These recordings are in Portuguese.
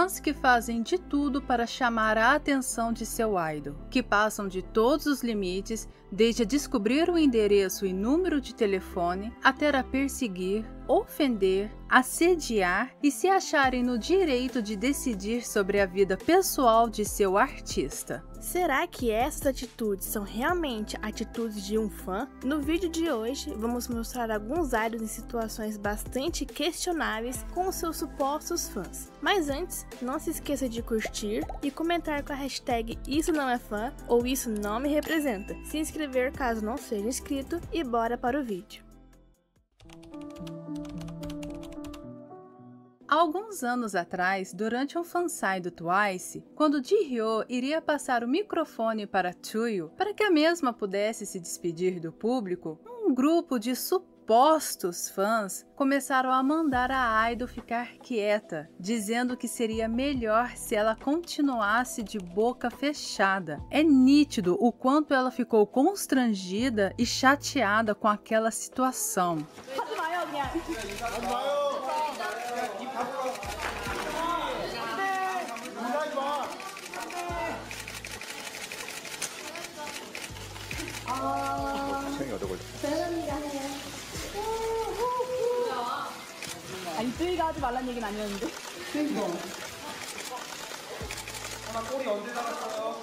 Fãs que fazem de tudo para chamar a atenção de seu idol, que passam de todos os limites, desde a descobrir o endereço e número de telefone, até a perseguir, ofender, assediar e se acharem no direito de decidir sobre a vida pessoal de seu artista. Será que essas atitudes são realmente atitudes de um fã? No vídeo de hoje, vamos mostrar alguns idols em situações bastante questionáveis com seus supostos fãs. Mas antes, não se esqueça de curtir e comentar com a hashtag Isso Não É Fã ou Isso Não Me Representa. Se inscrever caso não seja inscrito e bora para o vídeo. Alguns anos atrás, durante um fansai do Twice, quando Jihyo iria passar o microfone para Tsuyu para que a mesma pudesse se despedir do público, um grupo de supostos fãs começaram a mandar a idol ficar quieta, dizendo que seria melhor se ela continuasse de boca fechada. É nítido o quanto ela ficou constrangida e chateada com aquela situação. 이뚜이가 하지 말란 얘기는 아니었는데. 꼬리 언제 잡았어요?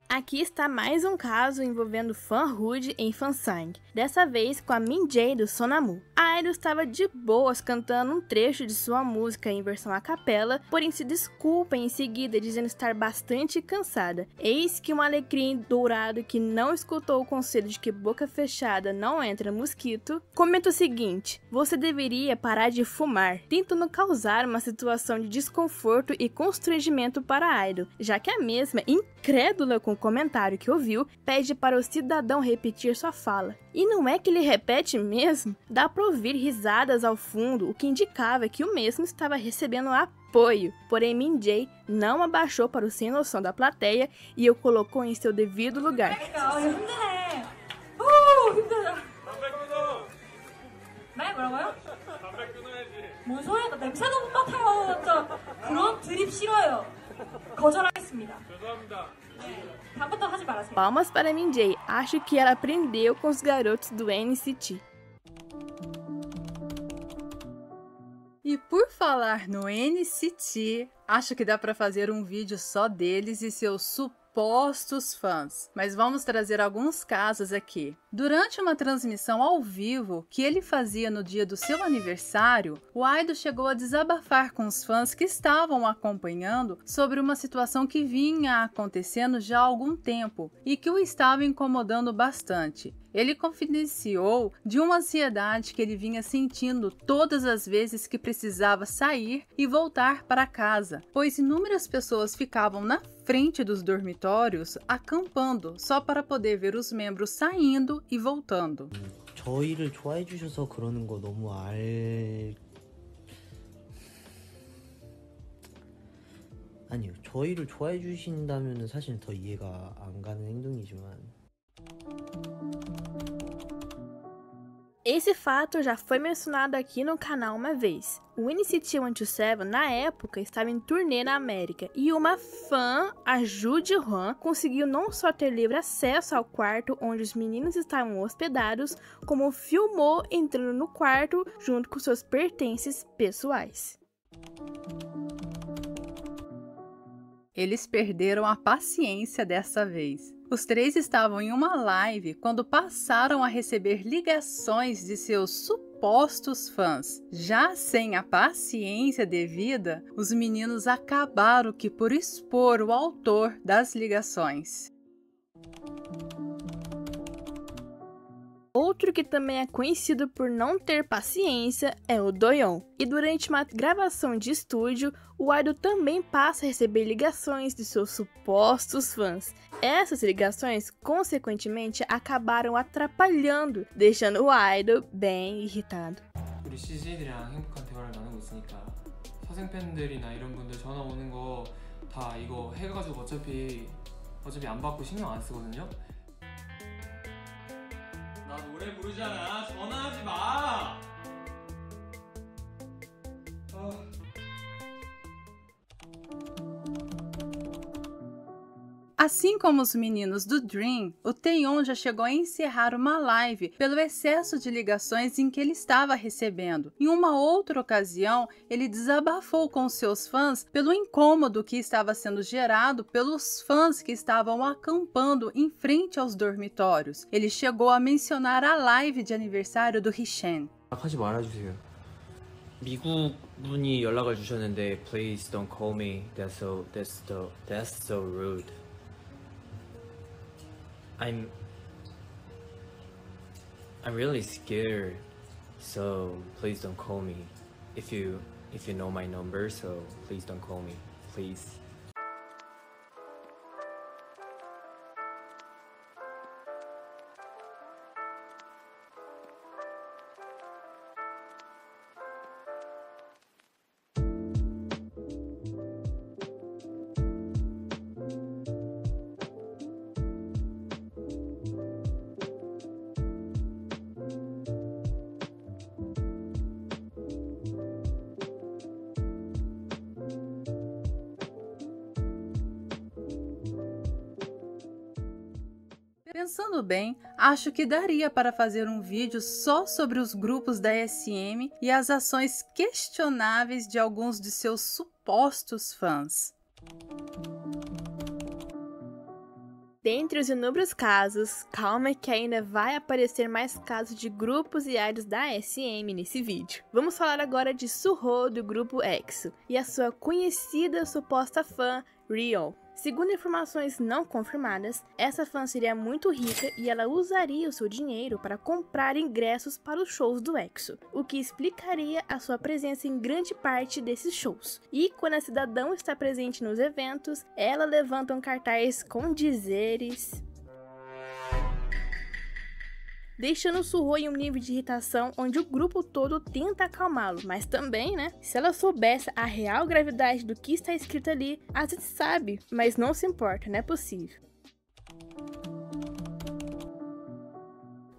Aqui está mais um caso envolvendo fã rude em fansang, dessa vez com a Min-jae do Sonamu. A idol estava de boas cantando um trecho de sua música em versão a capela, porém se desculpa em seguida dizendo estar bastante cansada. Eis que um alecrim dourado que não escutou o conselho de que boca fechada não entra mosquito, comenta o seguinte: você deveria parar de fumar, tentando causar uma situação de desconforto e constrangimento para a idol, já que a mesma, incrédula com o comentário que ouviu, pede para o cidadão repetir sua fala. E não é que ele repete mesmo? Dá para ouvir risadas ao fundo, o que indicava que o mesmo estava recebendo apoio. Porém, Min-jae não abaixou para o sem noção da plateia e o colocou em seu devido lugar. Palmas para Min-jae, acho que ela aprendeu com os garotos do NCT. E por falar no NCT, acho que dá para fazer um vídeo só deles e seus supostos fãs. Mas vamos trazer alguns casos aqui. Durante uma transmissão ao vivo que ele fazia no dia do seu aniversário, o idol chegou a desabafar com os fãs que estavam acompanhando sobre uma situação que vinha acontecendo já há algum tempo e que o estava incomodando bastante. Ele confidenciou de uma ansiedade que ele vinha sentindo todas as vezes que precisava sair e voltar para casa, pois inúmeras pessoas ficavam na frente dos dormitórios acampando só para poder ver os membros saindo e voltando. 저희를 좋아해 주셔서 그러는 거 너무 아니요. 저희를 좋아해 주신다면은 사실 더 이해가 안 가는 행동이지만 Esse fato já foi mencionado aqui no canal uma vez. O NCT 127 na época estava em turnê na América e uma fã, a Ju Ji-hwan, conseguiu não só ter livre acesso ao quarto onde os meninos estavam hospedados, como filmou entrando no quarto junto com seus pertences pessoais. Eles perderam a paciência dessa vez. Os três estavam em uma live quando passaram a receber ligações de seus supostos fãs. Já sem a paciência devida, os meninos acabaram por expor o autor das ligações. Outro que também é conhecido por não ter paciência é o Doyeon. E durante uma gravação de estúdio, o idol também passa a receber ligações de seus supostos fãs. Essas ligações, consequentemente, acabaram atrapalhando, deixando o idol bem irritado. 우리 CG들이랑 행복한 대화를 나누고 있으니까 사생 팬들이나 이런 분들 전화 오는 거 다 이거 해가지고 어차피 안 받고 신경 안 쓰거든요. 나 노래 부르잖아. 전화하지 마. Assim como os meninos do Dream, o Taeyeon já chegou a encerrar uma live pelo excesso de ligações em que ele estava recebendo. Em uma outra ocasião, ele desabafou com seus fãs pelo incômodo que estava sendo gerado pelos fãs que estavam acampando em frente aos dormitórios. Ele chegou a mencionar a live de aniversário do Hishen. 하지 말아주세요. 미국 분이 연락을 주셨는데 please don't call me. That's so rude. I'm really scared. So please don't call me. If you know my number, so please don't call me. Please. Pensando bem, acho que daria para fazer um vídeo só sobre os grupos da SM e as ações questionáveis de alguns de seus supostos fãs. Dentre os inúmeros casos, calma que ainda vai aparecer mais casos de grupos e idols da SM nesse vídeo. Vamos falar agora de Suho do grupo EXO e a sua conhecida suposta fã, Ryo. Segundo informações não confirmadas, essa fã seria muito rica e ela usaria o seu dinheiro para comprar ingressos para os shows do EXO, o que explicaria a sua presença em grande parte desses shows. E quando a cidadã está presente nos eventos, ela levanta um cartaz com dizeres, deixando Suho em um nível de irritação onde o grupo todo tenta acalmá-lo, mas também, se ela soubesse a real gravidade do que está escrito ali, a gente sabe, mas não se importa, não é possível.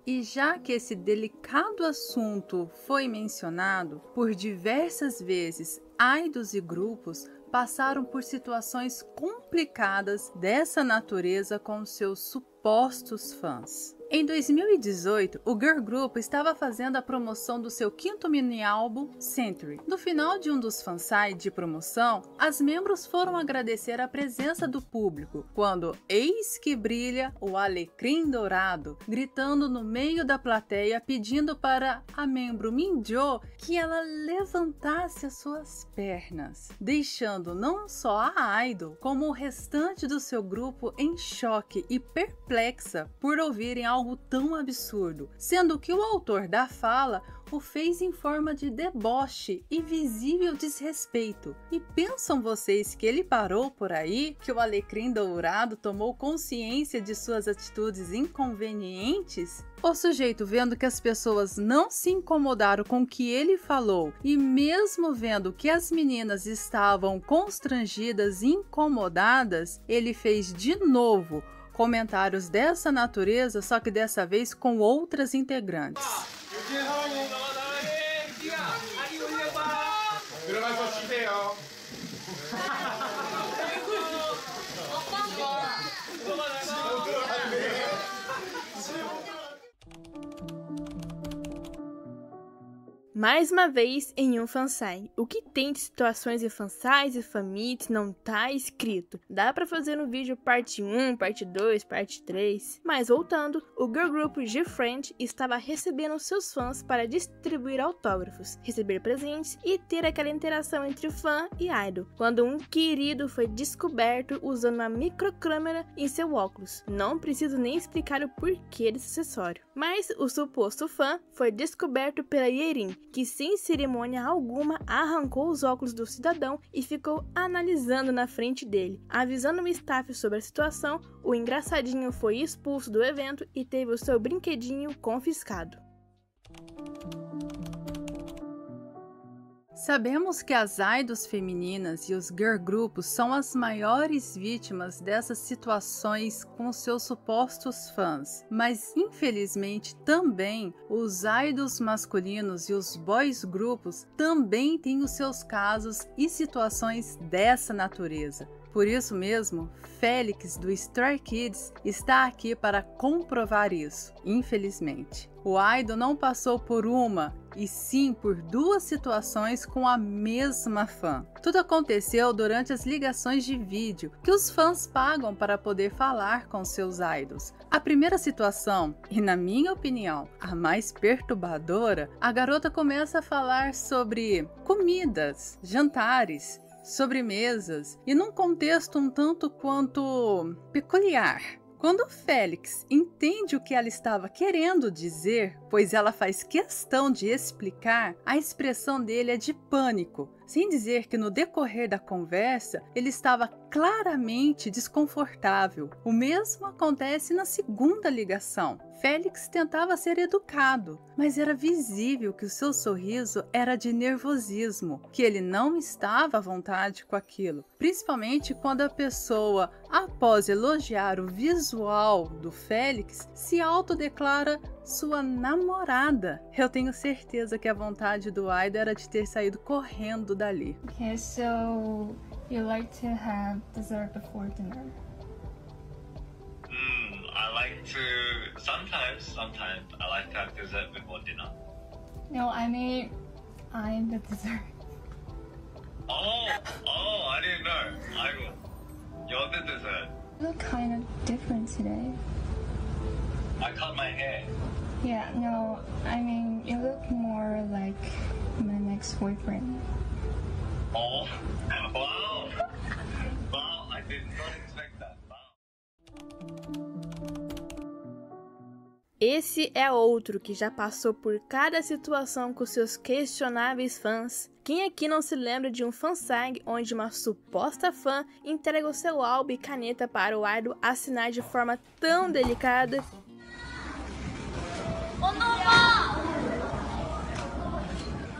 E já que esse delicado assunto foi mencionado, por diversas vezes, idols e grupos passaram por situações complicadas dessa natureza com seus supostos fãs. Em 2018, o girl group estava fazendo a promoção do seu 5º mini-álbum, Century. No final de um dos fansite de promoção, as membros foram agradecer a presença do público, quando eis que brilha o Alecrim Dourado, gritando no meio da plateia pedindo para a membro Minjo que ela levantasse as suas pernas, deixando não só a idol, como o restante do seu grupo em choque e perplexa por ouvirem algo tão absurdo, sendo que o autor da fala o fez em forma de deboche e visível desrespeito. E pensam vocês que ele parou por aí? Que o Alecrim Dourado tomou consciência de suas atitudes inconvenientes? O sujeito, vendo que as pessoas não se incomodaram com o que ele falou e mesmo vendo que as meninas estavam constrangidas e incomodadas, ele fez de novo comentários dessa natureza, só que dessa vez com outras integrantes. Mais uma vez em um fansite. O que tem de situações em fansites e fanmeets não tá escrito. Dá pra fazer um vídeo parte 1, parte 2, parte 3. Mas voltando, o girl group G-Friend estava recebendo seus fãs para distribuir autógrafos, receber presentes e ter aquela interação entre fã e idol, quando um querido foi descoberto usando uma microcâmera em seu óculos. Não preciso nem explicar o porquê desse acessório. Mas o suposto fã foi descoberto pela Yerin, que sem cerimônia alguma arrancou os óculos do cidadão e ficou analisando na frente dele. Avisando o staff sobre a situação, o engraçadinho foi expulso do evento e teve o seu brinquedinho confiscado. Sabemos que as idols femininas e os girl grupos são as maiores vítimas dessas situações com seus supostos fãs, mas infelizmente também os idols masculinos e os boys grupos também têm os seus casos e situações dessa natureza. Por isso mesmo, Felix do Stray Kids está aqui para comprovar isso, infelizmente. O idol não passou por uma, e sim por duas situações com a mesma fã. Tudo aconteceu durante as ligações de vídeo que os fãs pagam para poder falar com seus idols. A primeira situação, e na minha opinião, a mais perturbadora, a garota começa a falar sobre comidas, jantares, sobremesas e num contexto um tanto quanto peculiar. Quando Felix entende o que ela estava querendo dizer, pois ela faz questão de explicar, a expressão dele é de pânico, sem dizer que no decorrer da conversa ele estava claramente desconfortável. O mesmo acontece na segunda ligação. Félix tentava ser educado, mas era visível que o seu sorriso era de nervosismo, que ele não estava à vontade com aquilo, principalmente quando a pessoa, após elogiar o visual do Félix, se autodeclara sua namorada. Eu tenho certeza que a vontade do idol era de ter saído correndo dali. Okay, so you like to have dessert before dinner? I like to sometimes I like to have dessert before dinner. No, I mean I'm the dessert. Oh, I didn't know. You're the dessert. You look kind of different today. I cut my hair. Yeah, no, I mean you look more like my next boyfriend. Oh, wow. Wow, I did not expect that. Wow. Esse é outro que já passou por cada situação com seus questionáveis fãs. Quem aqui não se lembra de um fansang onde uma suposta fã entrega o seu álbum e caneta para o idol assinar de forma tão delicada?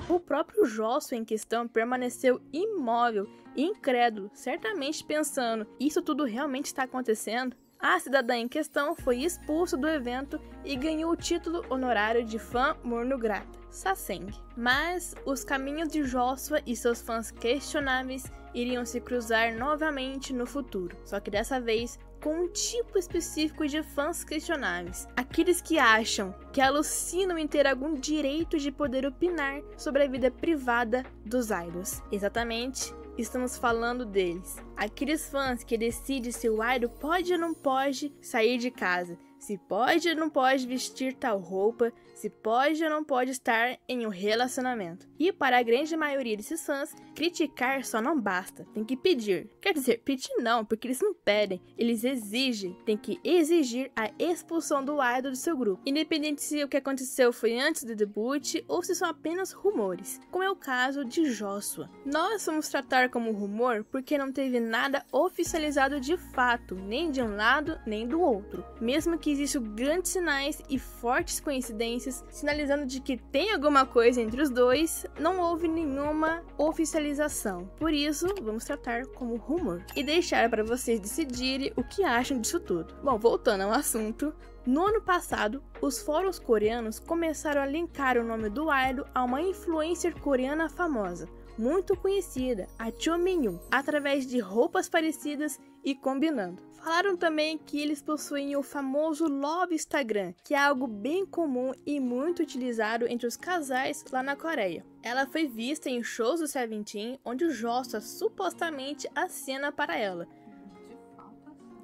O próprio Joshua em questão permaneceu imóvel e incrédulo, certamente pensando, isso tudo realmente está acontecendo? A cidadã em questão foi expulsa do evento e ganhou o título honorário de fã morno grata, Saseng. Mas os caminhos de Joshua e seus fãs questionáveis iriam se cruzar novamente no futuro, só que dessa vez com um tipo específico de fãs questionáveis, aqueles que acham, que alucinam em ter algum direito de poder opinar sobre a vida privada dos idols. Exatamente. Estamos falando deles, aqueles fãs que decidem se o idol pode ou não pode sair de casa, se pode ou não pode vestir tal roupa, se pode ou não pode estar em um relacionamento. E para a grande maioria desses fãs, criticar só não basta, tem que pedir. Quer dizer, pedir não, porque eles não pedem, eles exigem, tem que exigir a expulsão do idol do seu grupo, independente se o que aconteceu foi antes do debut ou se são apenas rumores, como é o caso de Joshua. Nós vamos tratar como rumor porque não teve nada oficializado de fato, nem de um lado nem do outro, mesmo que existam grandes sinais e fortes coincidências sinalizando de que tem alguma coisa entre os dois, não houve nenhuma oficialização. Por isso, vamos tratar como rumor e deixar para vocês decidirem o que acham disso tudo. Bom, voltando ao assunto, no ano passado, os fóruns coreanos começaram a linkar o nome do idol a uma influencer coreana famosa, muito conhecida, a Cho Min-yoon, através de roupas parecidas e combinando. Falaram também que eles possuem o famoso Love Instagram, que é algo bem comum e muito utilizado entre os casais lá na Coreia. Ela foi vista em shows do Seventeen, onde o Joshua supostamente acena para ela.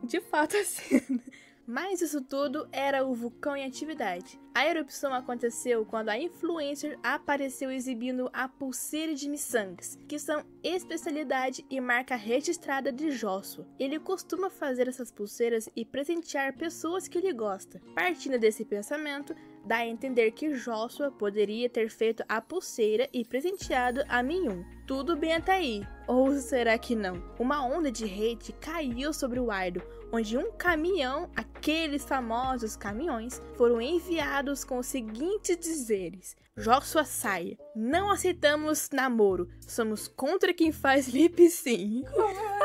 De fato acena. Mas isso tudo era o vulcão em atividade. A erupção aconteceu quando a influencer apareceu exibindo a pulseira de miçangas, que são especialidade e marca registrada de Joshua. Ele costuma fazer essas pulseiras e presentear pessoas que ele gosta. Partindo desse pensamento, dá a entender que Joshua poderia ter feito a pulseira e presenteado a Min-yoon. Tudo bem até aí. Ou será que não? Uma onda de hate caiu sobre o idol, onde um caminhão, aqueles famosos caminhões, foram enviados com os seguintes dizeres: Joshua saia, não aceitamos namoro, somos contra quem faz lip sync.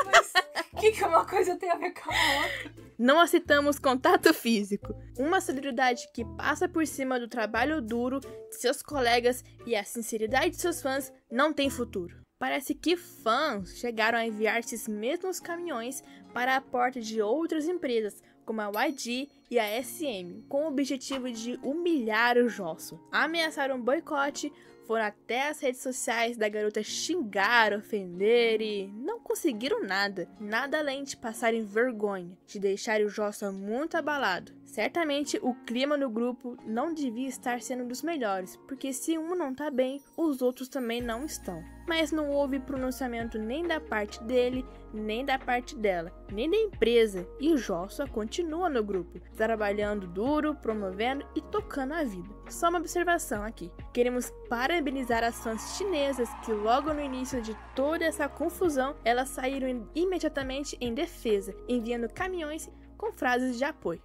Mas o que uma coisa tem a ver com a outra? Não aceitamos contato físico. Uma celebridade que passa por cima do trabalho duro de seus colegas e a sinceridade de seus fãs não tem futuro. Parece que fãs chegaram a enviar esses mesmos caminhões para a porta de outras empresas, como a YG e a SM, com o objetivo de humilhar o Josso. Ameaçaram um boicote, foram até as redes sociais da garota xingar, ofender e não conseguiram nada além de passarem vergonha, de deixar o Josso muito abalado. Certamente o clima no grupo não devia estar sendo dos melhores, porque se um não tá bem, os outros também não estão. Mas não houve pronunciamento nem da parte dele, nem da parte dela, nem da empresa, e o Joshua continua no grupo, trabalhando duro, promovendo e tocando a vida. Só uma observação aqui. Queremos parabenizar as fãs chinesas que logo no início de toda essa confusão, elas saíram imediatamente em defesa, enviando caminhões com frases de apoio.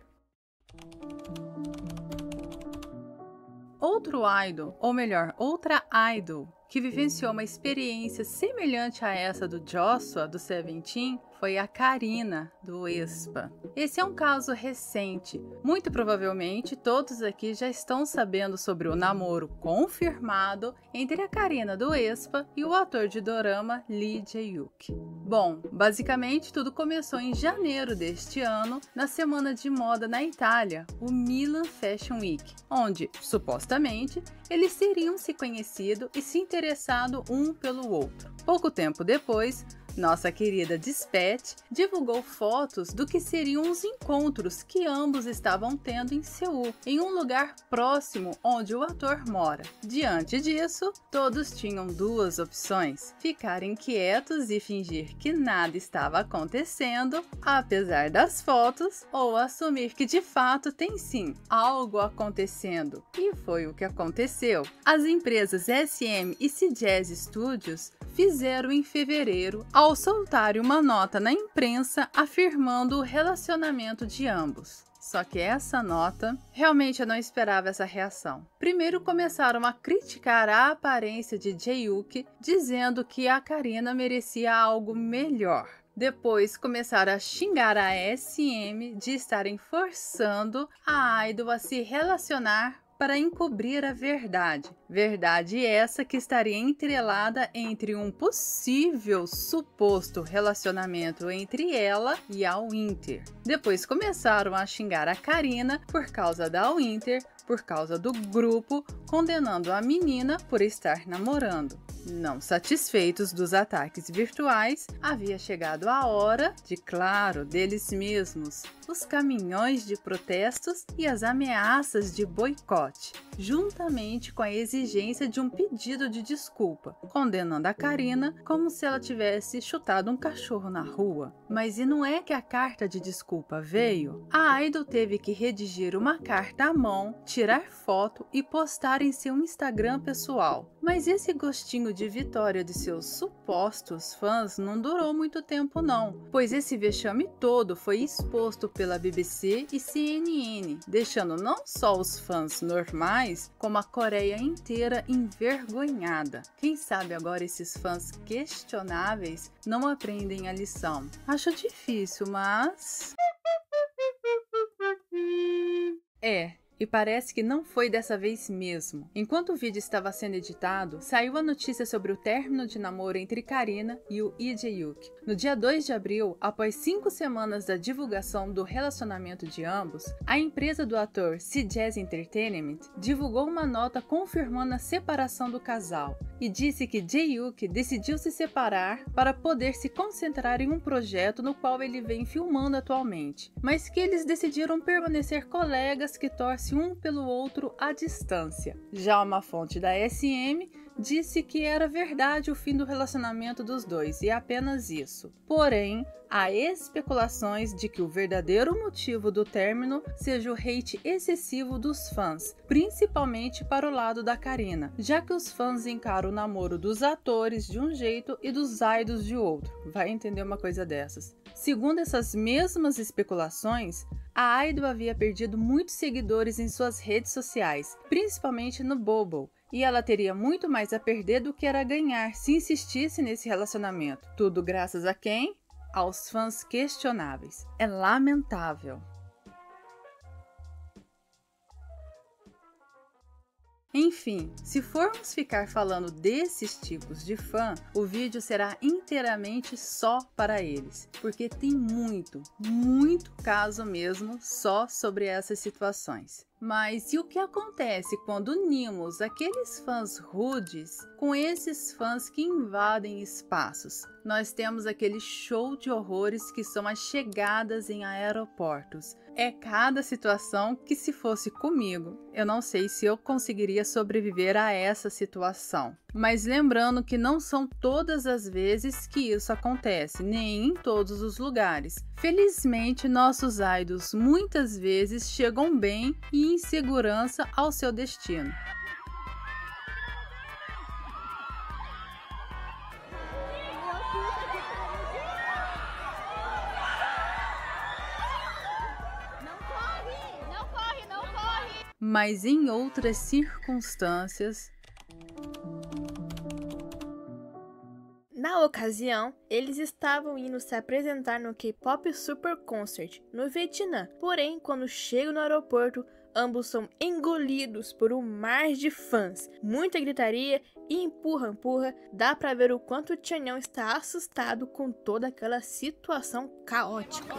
Outro idol, ou melhor, outra idol, que vivenciou uma experiência semelhante a essa do Joshua, do Seventeen, foi a Karina, do aespa. Esse é um caso recente. Muito provavelmente todos aqui já estão sabendo sobre o namoro confirmado entre a Karina do aespa e o ator de dorama Lee Jae-wook. Bom, basicamente tudo começou em janeiro deste ano, na semana de moda na Itália, o Milan Fashion Week, onde, supostamente, eles teriam se conhecido e se interessado um pelo outro. Pouco tempo depois, nossa querida Dispatch divulgou fotos do que seriam os encontros que ambos estavam tendo em Seul, em um lugar próximo onde o ator mora. Diante disso, todos tinham duas opções: ficarem quietos e fingir que nada estava acontecendo, apesar das fotos, ou assumir que de fato tem sim algo acontecendo. E foi o que aconteceu. As empresas SM e CJazz Studios fizeram em fevereiro ao soltarem uma nota na imprensa afirmando o relacionamento de ambos. Só que essa nota, realmente eu não esperava essa reação. Primeiro começaram a criticar a aparência de Jae-wook, dizendo que a Karina merecia algo melhor. Depois começaram a xingar a SM de estarem forçando a idol a se relacionar para encobrir a verdade. Verdade essa que estaria entrelada entre um possível suposto relacionamento entre ela e a Winter. Depois começaram a xingar a Karina por causa da Winter, por causa do grupo, condenando a menina por estar namorando. Não satisfeitos dos ataques virtuais, havia chegado a hora de, claro, deles mesmos, os caminhões de protestos e as ameaças de boicote, juntamente com a exigência de um pedido de desculpa, condenando a Karina como se ela tivesse chutado um cachorro na rua. Mas e não é que a carta de desculpa veio? A idol teve que redigir uma carta à mão, tirar foto e postar em seu Instagram pessoal. Mas esse gostinho de vitória de seus supostos fãs não durou muito tempo não, pois esse vexame todo foi exposto pela BBC e CNN, deixando não só os fãs normais, como a Coreia inteira envergonhada. Quem sabe agora esses fãs questionáveis não aprendem a lição. Acho difícil, mas... E parece que não foi dessa vez mesmo. Enquanto o vídeo estava sendo editado, saiu a notícia sobre o término de namoro entre Karina e o Lee Jae-wook. No dia 2 de abril, após 5 semanas da divulgação do relacionamento de ambos, a empresa do ator CJazz Entertainment divulgou uma nota confirmando a separação do casal e disse que Jae-wook decidiu se separar para poder se concentrar em um projeto no qual ele vem filmando atualmente, mas que eles decidiram permanecer colegas que torcem um pelo outro à distância. Já uma fonte da SM disse que era verdade o fim do relacionamento dos dois e apenas isso. Porém, há especulações de que o verdadeiro motivo do término seja o hate excessivo dos fãs, principalmente para o lado da Karina, já que os fãs encaram o namoro dos atores de um jeito e dos idols de outro. Vai entender uma coisa dessas. Segundo essas mesmas especulações, a idol havia perdido muitos seguidores em suas redes sociais, principalmente no Bubble, e ela teria muito mais a perder do que era a ganhar se insistisse nesse relacionamento. Tudo graças a quem? Aos fãs questionáveis. É lamentável. Enfim, se formos ficar falando desses tipos de fã, o vídeo será inteiramente só para eles, porque tem muito caso mesmo só sobre essas situações. Mas e o que acontece quando unimos aqueles fãs rudes com esses fãs que invadem espaços? Nós temos aquele show de horrores que são as chegadas em aeroportos. É cada situação que, se fosse comigo, eu não sei se eu conseguiria sobreviver a essa situação. Mas lembrando que não são todas as vezes que isso acontece, nem em todos os lugares. Felizmente, nossos idols muitas vezes chegam bem e em segurança ao seu destino. Mas em outras circunstâncias... Na ocasião, eles estavam indo se apresentar no K-Pop Super Concert, no Vietnã. Porém, quando chegam no aeroporto, ambos são engolidos por um mar de fãs. Muita gritaria e empurra-empurra. Dá pra ver o quanto o Chanyeol está assustado com toda aquela situação caótica.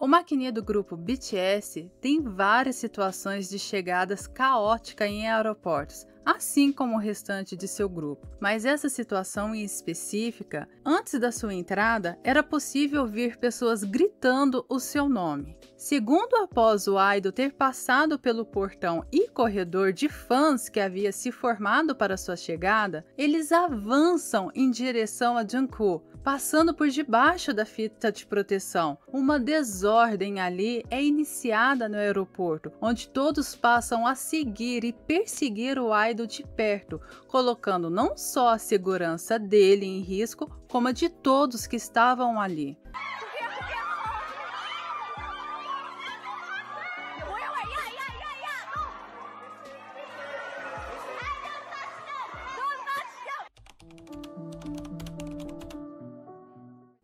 O maquininha do grupo BTS tem várias situações de chegadas caóticas em aeroportos, assim como o restante de seu grupo. Mas essa situação em específica, antes da sua entrada, era possível ouvir pessoas gritando o seu nome. Segundo após o idol ter passado pelo portão e corredor de fãs que havia se formado para sua chegada, eles avançam em direção a Jungkook, passando por debaixo da fita de proteção. Uma desordem ali é iniciada no aeroporto, onde todos passam a seguir e perseguir o idol de perto, colocando não só a segurança dele em risco, como a de todos que estavam ali.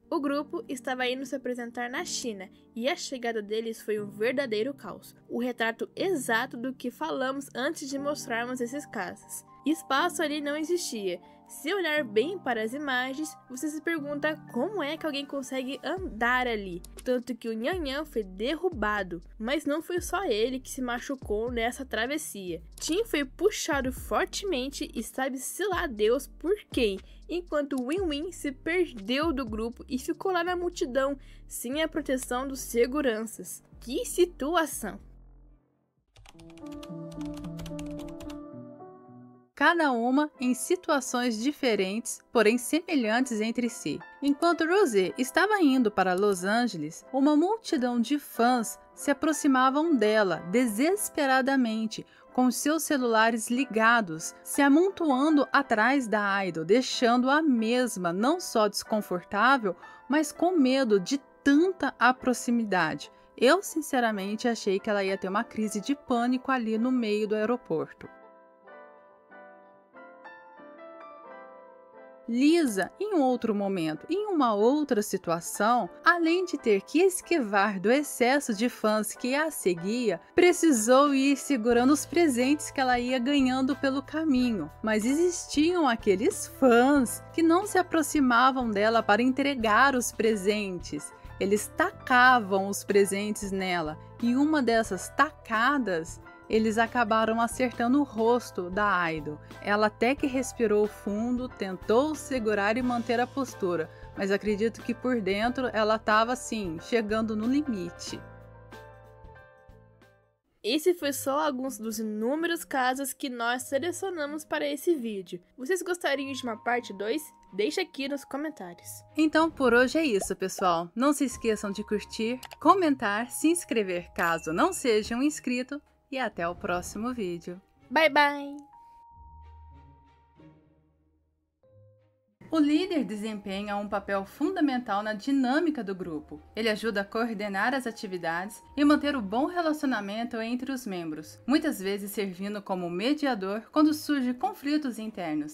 O grupo estava indo se apresentar na China e a chegada deles foi um verdadeiro caos. O retrato exato do que falamos antes de mostrarmos esses casos. Espaço ali não existia. Se olhar bem para as imagens, você se pergunta como é que alguém consegue andar ali. Tanto que o Nhanhan foi derrubado, mas não foi só ele que se machucou nessa travessia. Tim foi puxado fortemente e sabe-se lá Deus por quem, enquanto Win-Win se perdeu do grupo e ficou lá na multidão, sem a proteção dos seguranças. Que situação! Cada uma em situações diferentes, porém semelhantes entre si. Enquanto Rosé estava indo para Los Angeles, uma multidão de fãs se aproximavam dela desesperadamente, com seus celulares ligados, se amontoando atrás da idol, deixando a mesma não só desconfortável, mas com medo de tanta proximidade. Eu sinceramente achei que ela ia ter uma crise de pânico ali no meio do aeroporto. Lisa, em outro momento, em uma outra situação, além de ter que esquivar do excesso de fãs que a seguia, precisou ir segurando os presentes que ela ia ganhando pelo caminho. Mas existiam aqueles fãs que não se aproximavam dela para entregar os presentes. Eles tacavam os presentes nela, e uma dessas tacadas eles acabaram acertando o rosto da idol. Ela até que respirou fundo, tentou segurar e manter a postura, mas acredito que por dentro ela estava assim, chegando no limite. Esse foi só alguns dos inúmeros casos que nós selecionamos para esse vídeo. Vocês gostariam de uma parte 2? Deixa aqui nos comentários. Então por hoje é isso, pessoal. Não se esqueçam de curtir, comentar, se inscrever caso não sejam inscritos. E até o próximo vídeo. Bye, bye! O líder desempenha um papel fundamental na dinâmica do grupo. Ele ajuda a coordenar as atividades e manter o bom relacionamento entre os membros, muitas vezes servindo como mediador quando surgem conflitos internos.